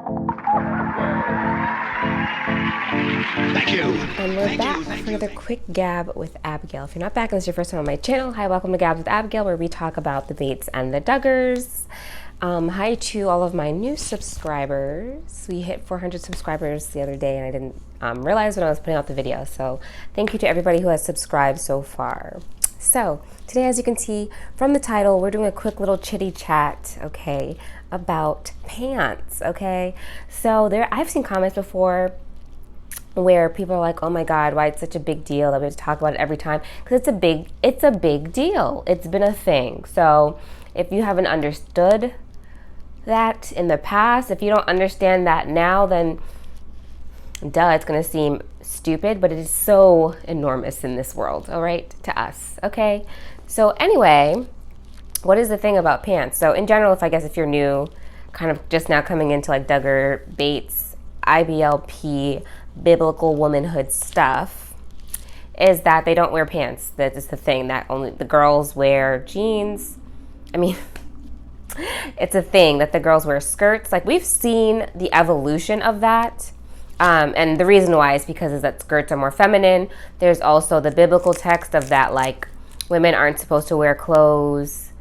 Thank you. And we're back for another quick gab with Abigail. If you're not back and this is your first time on my channel, hi, welcome to Gabs with Abigail, where we talk about the Bates and the Duggars. Hi to all of my new subscribers. We hit 400 subscribers the other day and I didn't realize when I was putting out the video. So thank you to everybody who has subscribed so far. So today, as you can see from the title, we're doing a quick little chitty chat, okay, about pants, okay? So I've seen comments before where people are like, oh my God, why it's such a big deal that we have to talk about it every time? Because it's a big deal. It's been a thing. So if you haven't understood that in the past, if you don't understand that now, then duh, it's gonna seem stupid, but it is so enormous in this world, all right, to us, okay? So anyway, what is the thing about pants? So in general, if you're new, kind of just now coming into like Duggar, Bates, IBLP, biblical womanhood stuff, is that they don't wear pants. That is the thing, that only the girls wear jeans. I mean, it's a thing that the girls wear skirts. Like, we've seen the evolution of that. And the reason why is because that skirts are more feminine. There's also the biblical text of that, like, women aren't supposed to wear clothes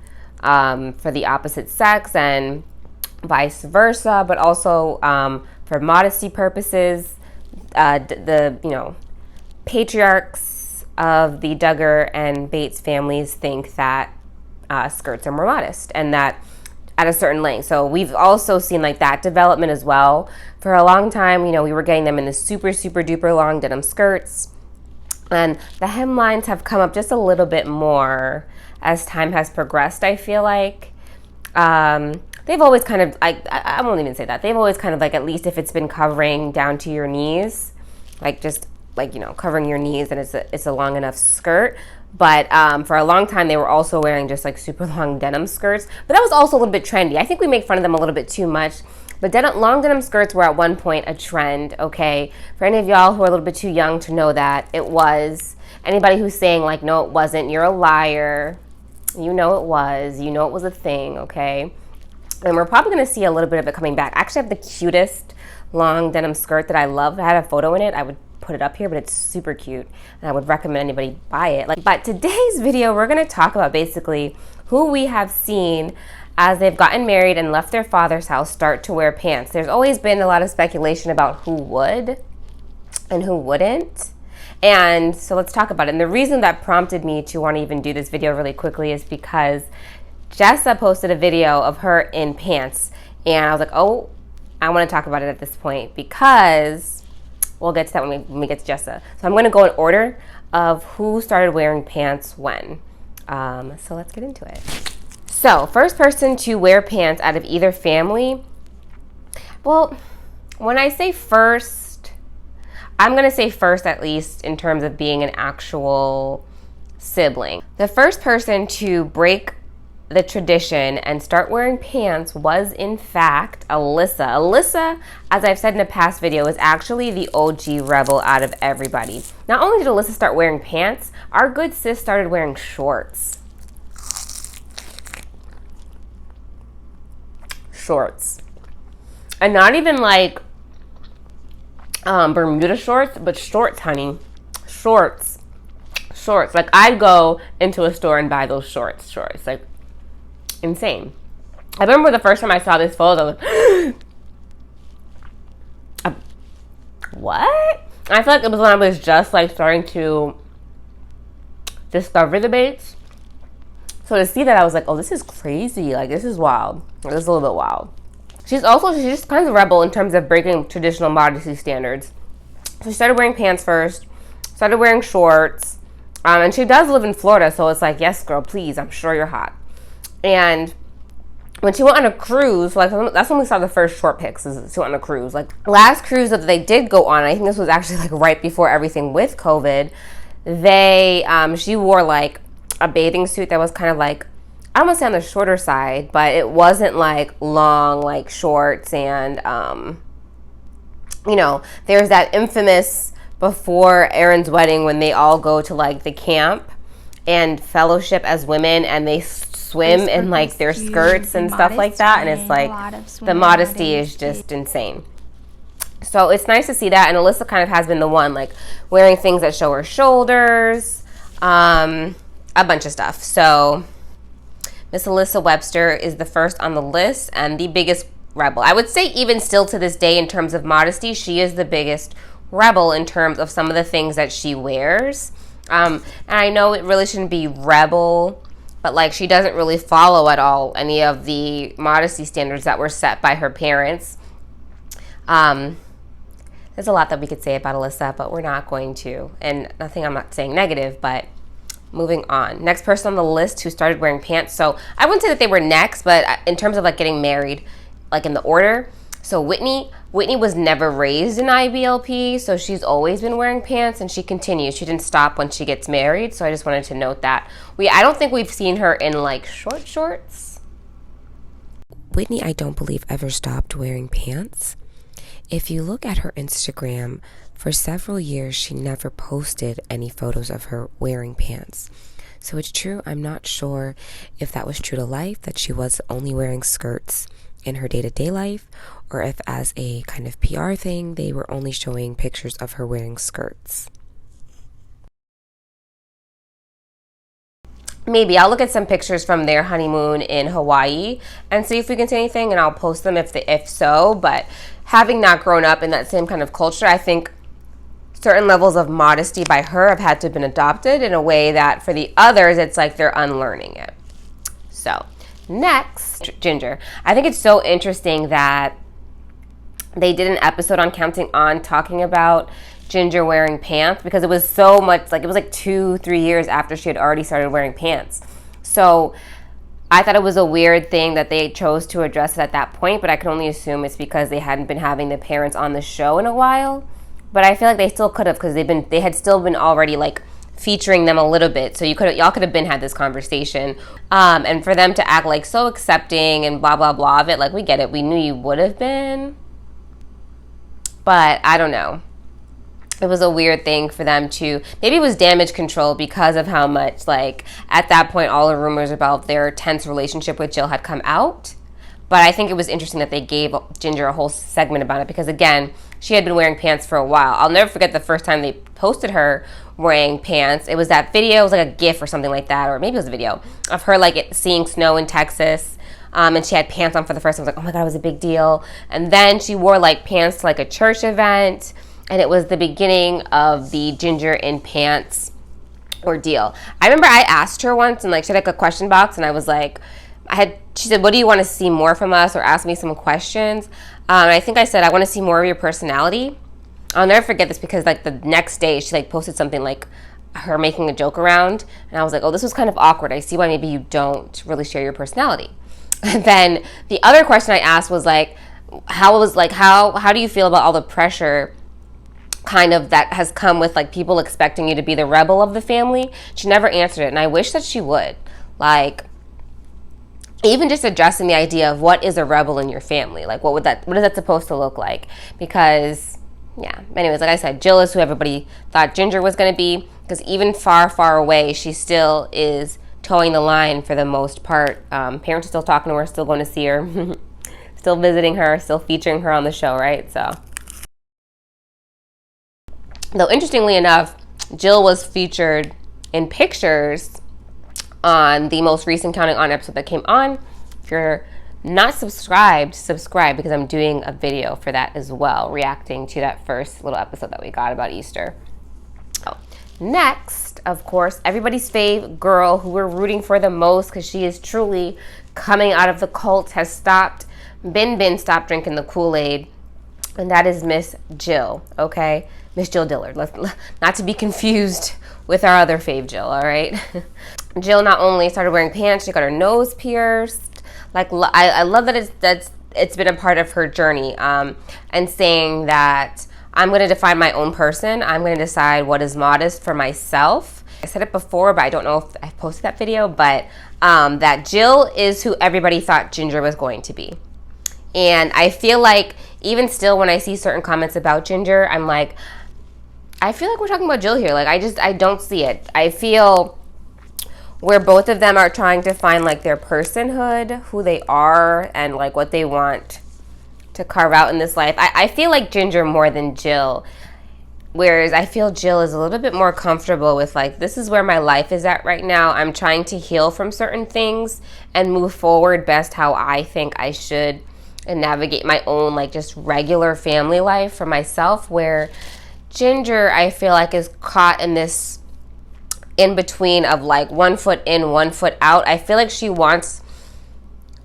for the opposite sex and vice versa, but also for modesty purposes. The patriarchs of the Duggar and Bates families think that skirts are more modest and that at a certain length. So we've also seen like that development as well. For a long time, we were getting them in the super, super duper long denim skirts. And the hemlines have come up just a little bit more as time has progressed, I feel like. They've always kind of, I won't even say that. They've always kind of like, at least if it's been covering down to your knees, like just like, covering your knees, and it's a long enough skirt. But for a long time, they were also wearing just like super long denim skirts. But that was also a little bit trendy. I think we make fun of them a little bit too much. But long denim skirts were at one point a trend, okay? For any of y'all who are a little bit too young to know that, it was. Anybody who's saying like, no, it wasn't, you're a liar. You know it was. You know it was a thing, okay? And we're probably going to see a little bit of it coming back. I actually have the cutest long denim skirt that I love. I had a photo in it. I would put it up here, but it's super cute. And I would recommend anybody buy it. But today's video, we're going to talk about basically who we have seen as they've gotten married and left their father's house start to wear pants. There's always been a lot of speculation about who would and who wouldn't. And so let's talk about it. And the reason that prompted me to want to even do this video really quickly is because Jessa posted a video of her in pants, and I was like, oh, I want to talk about it at this point because we'll get to that when we get to Jessa. So I'm going to go in order of who started wearing pants when. So let's get into it. So first person to wear pants out of either family, well, when I say first, I'm going to say first at least in terms of being an actual sibling. The first person to break the tradition and start wearing pants was in fact Alyssa. Alyssa, as I've said in a past video, is actually the OG rebel out of everybody. Not only did Alyssa start wearing pants, our good sis started wearing shorts. Shorts. And not even like Bermuda shorts, but shorts, honey. Shorts. Like, I'd go into a store and buy those shorts. Like, insane. I remember the first time I saw this photo, I was like, what? I feel like it was when I was just like starting to discover the Bates. So to see that, I was like, oh, this is crazy. Like, this is wild. This is a little bit wild. She's just kind of a rebel in terms of breaking traditional modesty standards. So she started wearing pants first, started wearing shorts, and she does live in Florida, so it's like, yes, girl, please, I'm sure you're hot. And when she went on a cruise, like, that's when we saw the first short pics, is she went on a cruise. Like, last cruise that they did go on, I think this was actually like right before everything with COVID, she wore like a bathing suit that was kind of like, I don't want to say on the shorter side, but it wasn't like long, like shorts. And, there's that infamous before Aaron's wedding when they all go to like the camp and fellowship as women, and they swim in like their skirts and stuff like that, and it's like the modesty is just insane. So it's nice to see that, and Alyssa kind of has been the one like wearing things that show her shoulders, a bunch of stuff. So Miss Alyssa Webster is the first on the list and the biggest rebel. I would say even still to this day in terms of modesty, she is the biggest rebel in terms of some of the things that she wears. And I know it really shouldn't be rebel, but like she doesn't really follow at all any of the modesty standards that were set by her parents. There's a lot that we could say about Alyssa, but we're not going to. And I'm not saying negative, but moving on. Next person on the list who started wearing pants. So I wouldn't say that they were next, but in terms of like getting married, like in the order. So Whitney was never raised in IBLP, so she's always been wearing pants, and she continues. She didn't stop when she gets married, so I just wanted to note that. I don't think we've seen her in like shorts. Whitney, I don't believe, ever stopped wearing pants. If you look at her Instagram, for several years, she never posted any photos of her wearing pants. So it's true, I'm not sure if that was true to life, that she was only wearing skirts in her day-to-day life, or if as a kind of PR thing, they were only showing pictures of her wearing skirts. Maybe I'll look at some pictures from their honeymoon in Hawaii and see if we can see anything, and I'll post them if so. But having not grown up in that same kind of culture, I think certain levels of modesty by her have had to have been adopted in a way that for the others, it's like they're unlearning it. So next, Jinger. I think it's so interesting that they did an episode on Counting On talking about Jinger wearing pants, because it was so much, like it was like 2-3 years after she had already started wearing pants. So I thought it was a weird thing that they chose to address it at that point, but I can only assume it's because they hadn't been having the parents on the show in a while. But I feel like they still could have, because they had still been already like featuring them a little bit, so y'all could have had this conversation, and for them to act like so accepting and blah blah blah of it, like we get it, we knew you would have been, but I don't know. It was a weird thing for them to, maybe it was damage control because of how much, like, at that point, all the rumors about their tense relationship with Jill had come out. But I think it was interesting that they gave Jinger a whole segment about it, because, again, she had been wearing pants for a while. I'll never forget the first time they posted her wearing pants. It was that video, it was like a GIF or something like that, or maybe it was a video of her, like, seeing snow in Texas. And she had pants on for the first time. I was like, oh my God, it was a big deal. And then she wore, like, pants to, like, a church event. And it was the beginning of the Jinger in pants ordeal. I remember I asked her once, and like she had like a question box, and I was like, she said, what do you want to see more from us, or ask me some questions? And I think I said, I want to see more of your personality. I'll never forget this, because like the next day she like posted something like her making a joke around, and I was like, oh, this was kind of awkward. I see why maybe you don't really share your personality. And then the other question I asked was like, how do you feel about all the pressure kind of that has come with like people expecting you to be the rebel of the family? She never answered it, and I wish that she would. Like, even just addressing the idea of what is a rebel in your family, like what is that supposed to look like? Because yeah, anyways, like I said, Jill is who everybody thought Jinger was going to be, because even far away, she still is towing the line for the most part. Parents are still talking to her, still going to see her, still visiting her, still featuring her on the show, right? So, though interestingly enough, Jill was featured in pictures on the most recent Counting On episode that came on. If you're not subscribed, subscribe, because I'm doing a video for that as well, reacting to that first little episode that we got about Easter. Oh. Next, of course, everybody's fave girl who we're rooting for the most, because she is truly coming out of the cult, has stopped drinking the Kool-Aid, and that is Miss Jill, okay? Miss Jill Dillard. Not to be confused with our other fave Jill, all right? Jill not only started wearing pants, she got her nose pierced. Like, I love that it's been a part of her journey, and saying that I'm going to define my own person. I'm going to decide what is modest for myself. I said it before, but I don't know if I posted that video, but that Jill is who everybody thought Jinger was going to be. And I feel like even still when I see certain comments about Jinger, I'm like, I feel like we're talking about Jill here. Like, I don't see it. I feel where both of them are trying to find like their personhood, who they are, and like what they want to carve out in this life. I feel like Jinger more than Jill, whereas I feel Jill is a little bit more comfortable with like, this is where my life is at right now. I'm trying to heal from certain things and move forward best how I think I should, and navigate my own like just regular family life for myself, where Jinger, I feel like, is caught in this in between of like 1 foot in, 1 foot out. I feel like she wants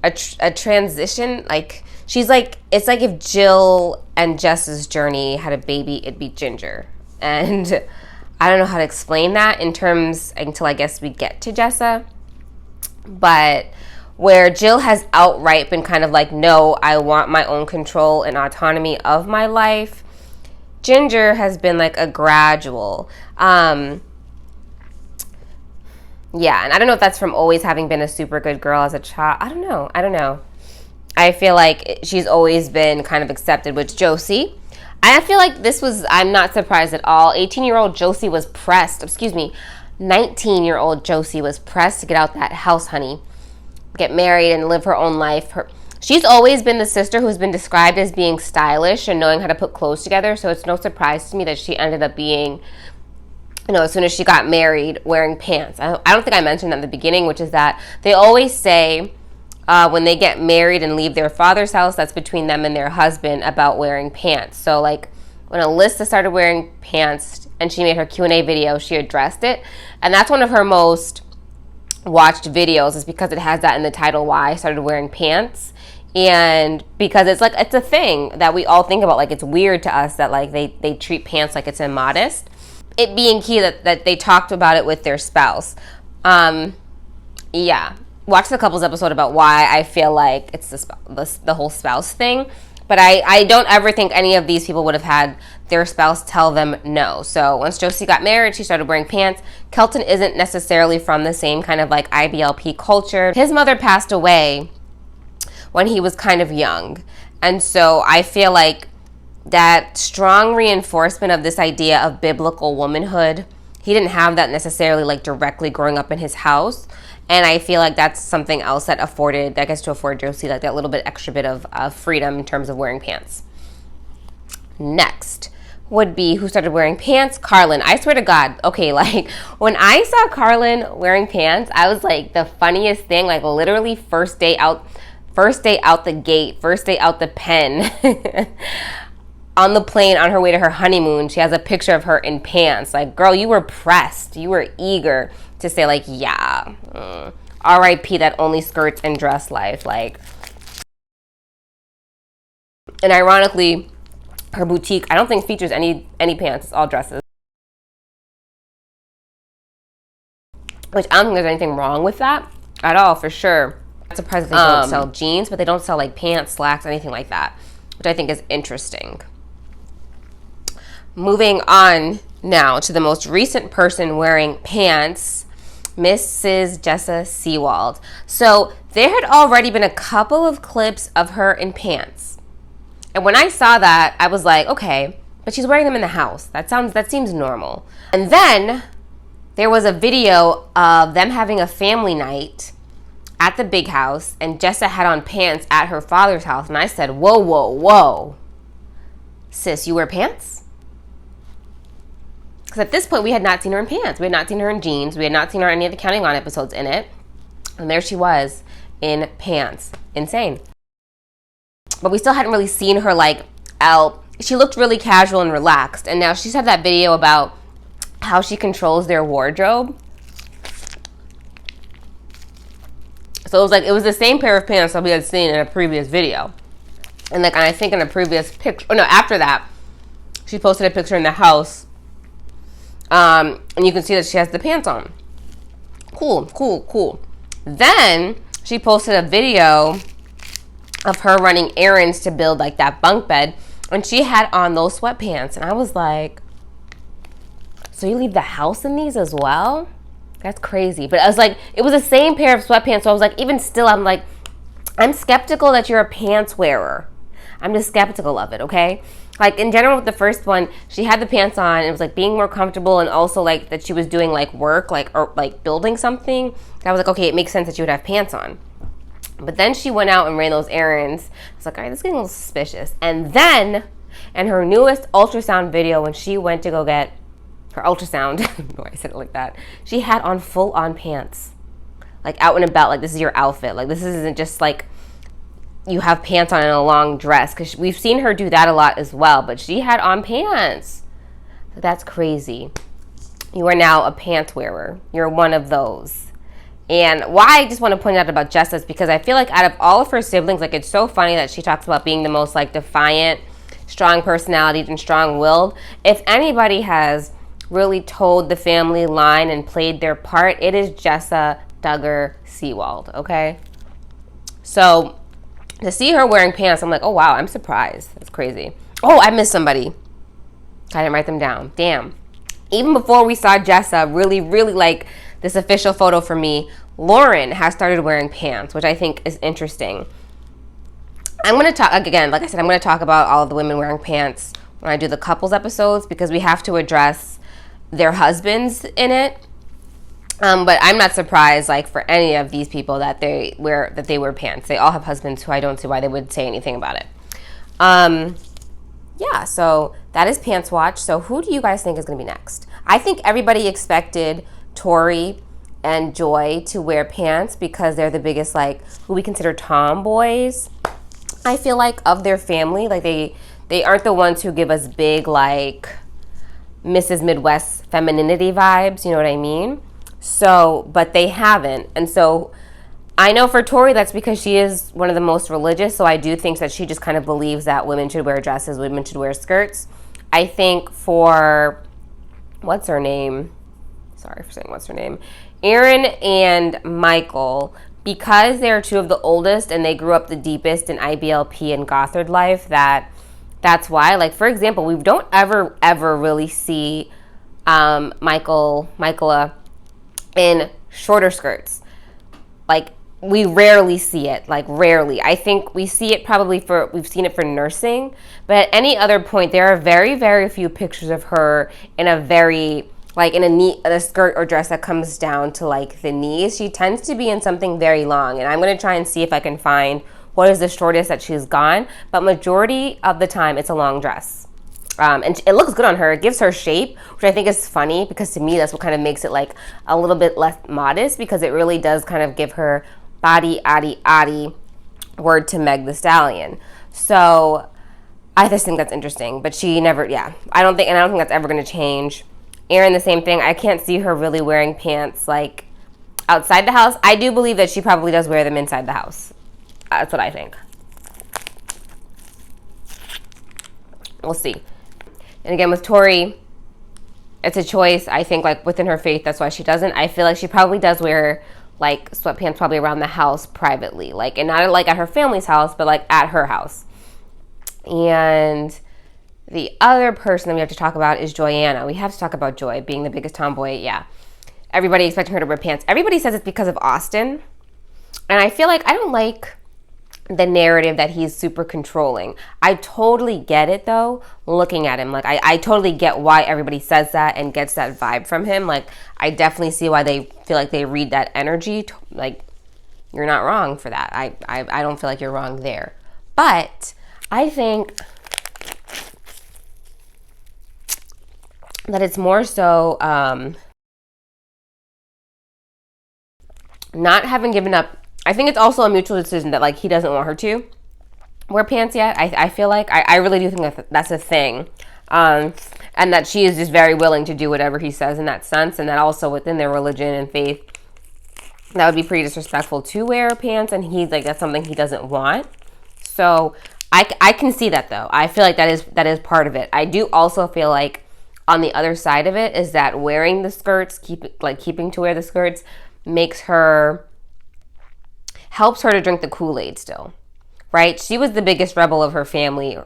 a transition. Like, she's like, it's like if Jill and Jess's journey had a baby, it'd be Jinger. And I don't know how to explain that in terms until I guess we get to Jessa. But where Jill has outright been kind of like, no, I want my own control and autonomy of my life, Jinger has been like a gradual. Yeah, and I don't know if that's from always having been a super good girl as a child. I don't know. I feel like she's always been kind of accepted with Josie. I feel like I'm not surprised at all. 18-year-old Josie was pressed, 19-year-old Josie was pressed to get out that house, honey. Get married and live her own life. She's always been the sister who's been described as being stylish and knowing how to put clothes together, so it's no surprise to me that she ended up being, as soon as she got married, wearing pants. I don't think I mentioned that in the beginning, which is that they always say when they get married and leave their father's house, that's between them and their husband, about wearing pants. So like when Alyssa started wearing pants and she made her Q&A video, she addressed it, and that's one of her most watched videos, is because it has that in the title, why I started wearing pants. And because it's a thing that we all think about, like it's weird to us that like they treat pants like it's immodest. It being key that they talked about it with their spouse. Yeah, watch the couples episode about why I feel like it's the whole spouse thing. But I don't ever think any of these people would have had their spouse tell them no. So once Josie got married, she started wearing pants. Kelton isn't necessarily from the same kind of like IBLP culture. His mother passed away when he was kind of young. And so I feel like that strong reinforcement of this idea of biblical womanhood, he didn't have that necessarily like directly growing up in his house. And I feel like that's something else that gets to afford Josie like that little bit extra bit of freedom in terms of wearing pants. Next would be who started wearing pants? Carlin. I swear to God, okay, like when I saw Carlin wearing pants, I was like, the funniest thing, like literally first day out the gate, first day out the pen. On the plane on her way to her honeymoon, she has a picture of her in pants. Like, girl, you were pressed. You were eager to say, like, yeah, R.I.P. that only skirts and dress life. Like, and ironically, her boutique, I don't think features any pants. It's all dresses. Which I don't think there's anything wrong with that at all, for sure. I'm surprised they don't sell jeans, but they don't sell, like, pants, slacks, anything like that, which I think is interesting. Moving on now to the most recent person wearing pants, Mrs. Jessa Seewald. So there had already been a couple of clips of her in pants. And when I saw that, I was like, okay, but she's wearing them in the house. That seems normal. And then there was a video of them having a family night at the big house, and Jessa had on pants at her father's house. And I said, whoa, whoa, whoa. Sis, you wear pants? Because at this point, we had not seen her in pants. We had not seen her in jeans. We had not seen her in any of the Counting On episodes in it. And there she was in pants. Insane. But we still hadn't really seen her like out. She looked really casual and relaxed. And now she's had that video about how she controls their wardrobe. So it was the same pair of pants that we had seen in a previous video. And I think in a previous picture, after that, she posted a picture in the house. And you can see that she has the pants on. Cool. Then she posted a video of her running errands to build like that bunk bed, and she had on those sweatpants. And I was like, so you leave the house in these as well? That's crazy. But I was like, it was the same pair of sweatpants. So I was like, even still, I'm skeptical that you're a pants wearer. I'm just skeptical of it, okay? Like, in general, with the first one, she had the pants on. It was, like, being more comfortable, and also, like, that she was doing, like, work, like, or, like, building something. I was like, okay, it makes sense that she would have pants on. But then she went out and ran those errands. I was like, all right, this is getting a little suspicious. And then, in her newest ultrasound video, when she went to go get her ultrasound, I don't know why I said it like that, she had on full-on pants. Like, out and about, like, this is your outfit. Like, this isn't just, like, you have pants on in a long dress. Because we've seen her do that a lot as well. But she had on pants. So that's crazy. You are now a pants wearer. You're one of those. And why I just want to point out about Jessa is because I feel like out of all of her siblings, like, it's so funny that she talks about being the most, like, defiant, strong personality and strong-willed. If anybody has really told the family line and played their part, it is Jessa Duggar Seewald, okay? So to see her wearing pants, I'm like, oh, wow, I'm surprised. That's crazy. Oh, I missed somebody. I didn't write them down. Damn. Even before we saw Jessa, really, like, this official photo for me, Lauren has started wearing pants, which I think is interesting. I'm going to talk, again, like I said, I'm going to talk about all of the women wearing pants when I do the couples episodes, because we have to address their husbands in it. But I'm not surprised, like, for any of these people that they wear pants. They all have husbands who I don't see why they would say anything about it. Yeah, so that is Pants Watch. So who do you guys think is going to be next? I think everybody expected Tori and Joy to wear pants because they're the biggest, like, who we consider tomboys, I feel like, of their family. Like, they aren't the ones who give us big, like, Mrs. Midwest femininity vibes, you know what I mean? So, but they haven't. And so I know for Tori, that's because she is one of the most religious. So I do think that she just kind of believes that women should wear dresses, women should wear skirts. I think for, what's her name? Sorry for saying what's her name. Aaron and Michael, because they're two of the oldest and they grew up the deepest in IBLP and Gothard life, that's why. Like, for example, we don't ever really see Michaela in shorter skirts. Like, we rarely see it, like, rarely. I think we see it we've seen it for nursing, but at any other point, there are very, very few pictures of her in a very, like, in a skirt or dress that comes down to, like, the knees. She tends to be in something very long, and I'm going to try and see if I can find what is the shortest that she's gone, but majority of the time, it's a long dress. And it looks good on her. It gives her shape, which I think is funny, because to me, that's what kind of makes it, like, a little bit less modest, because it really does kind of give her body, addy, word to Meg the Stallion. So I just think that's interesting, but she never, I don't think that's ever going to change. Erin, the same thing. I can't see her really wearing pants, like, outside the house. I do believe that she probably does wear them inside the house. That's what I think. We'll see. And again, with Tori, it's a choice. I think, like, within her faith, that's why she doesn't. I feel like she probably does wear, like, sweatpants probably around the house privately. Like, and not, like, at her family's house, but, like, at her house. And the other person that we have to talk about is Joyanna. We have to talk about Joy being the biggest tomboy. Yeah. Everybody expecting her to wear pants. Everybody says it's because of Austin. And I feel like I don't like the narrative that he's super controlling. I totally get it, though, looking at him. Like, I totally get why everybody says that and gets that vibe from him. Like, I definitely see why they feel like they read that energy. Like, you're not wrong for that. I don't feel like you're wrong there. But I think that it's more so not having given up. I think it's also a mutual decision that, like, he doesn't want her to wear pants yet. I feel like I really do think that's a thing, and that she is just very willing to do whatever he says in that sense, and that also within their religion and faith, that would be pretty disrespectful to wear pants, and he's like, that's something he doesn't want. So I can see that, though. I feel like that is part of it. I do also feel like on the other side of it is that wearing the skirts, keeping to wear the skirts, helps her to drink the Kool-Aid still, right? She was the biggest rebel of her family.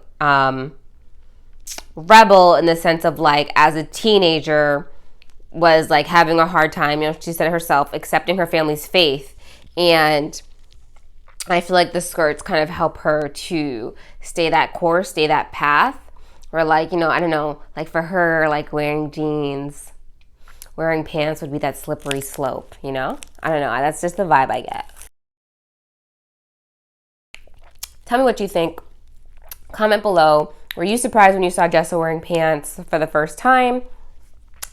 Rebel in the sense of, like, as a teenager, was, like, having a hard time, you know, she said herself, accepting her family's faith. And I feel like the skirts kind of help her to stay that course, stay that path. Or like, you know, I don't know, like for her, like wearing jeans, wearing pants would be that slippery slope, you know? I don't know, that's just the vibe I get. Tell me what you think. Comment below. Were you surprised when you saw Jessa wearing pants for the first time?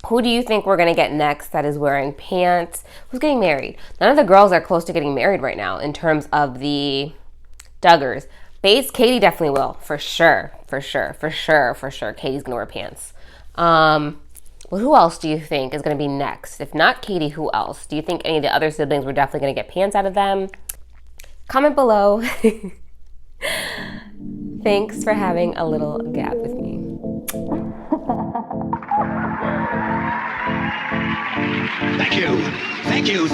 Who do you think we're going to get next that is wearing pants? Who's getting married? None of the girls are close to getting married right now in terms of the Duggars. Bates, Katie definitely will, for sure. Katie's gonna wear pants. Well, who else do you think is gonna be next? If not Katie, who else? Do you think any of the other siblings were definitely gonna get pants out of them? Comment below. Thanks for having a little gab with me. Thank you.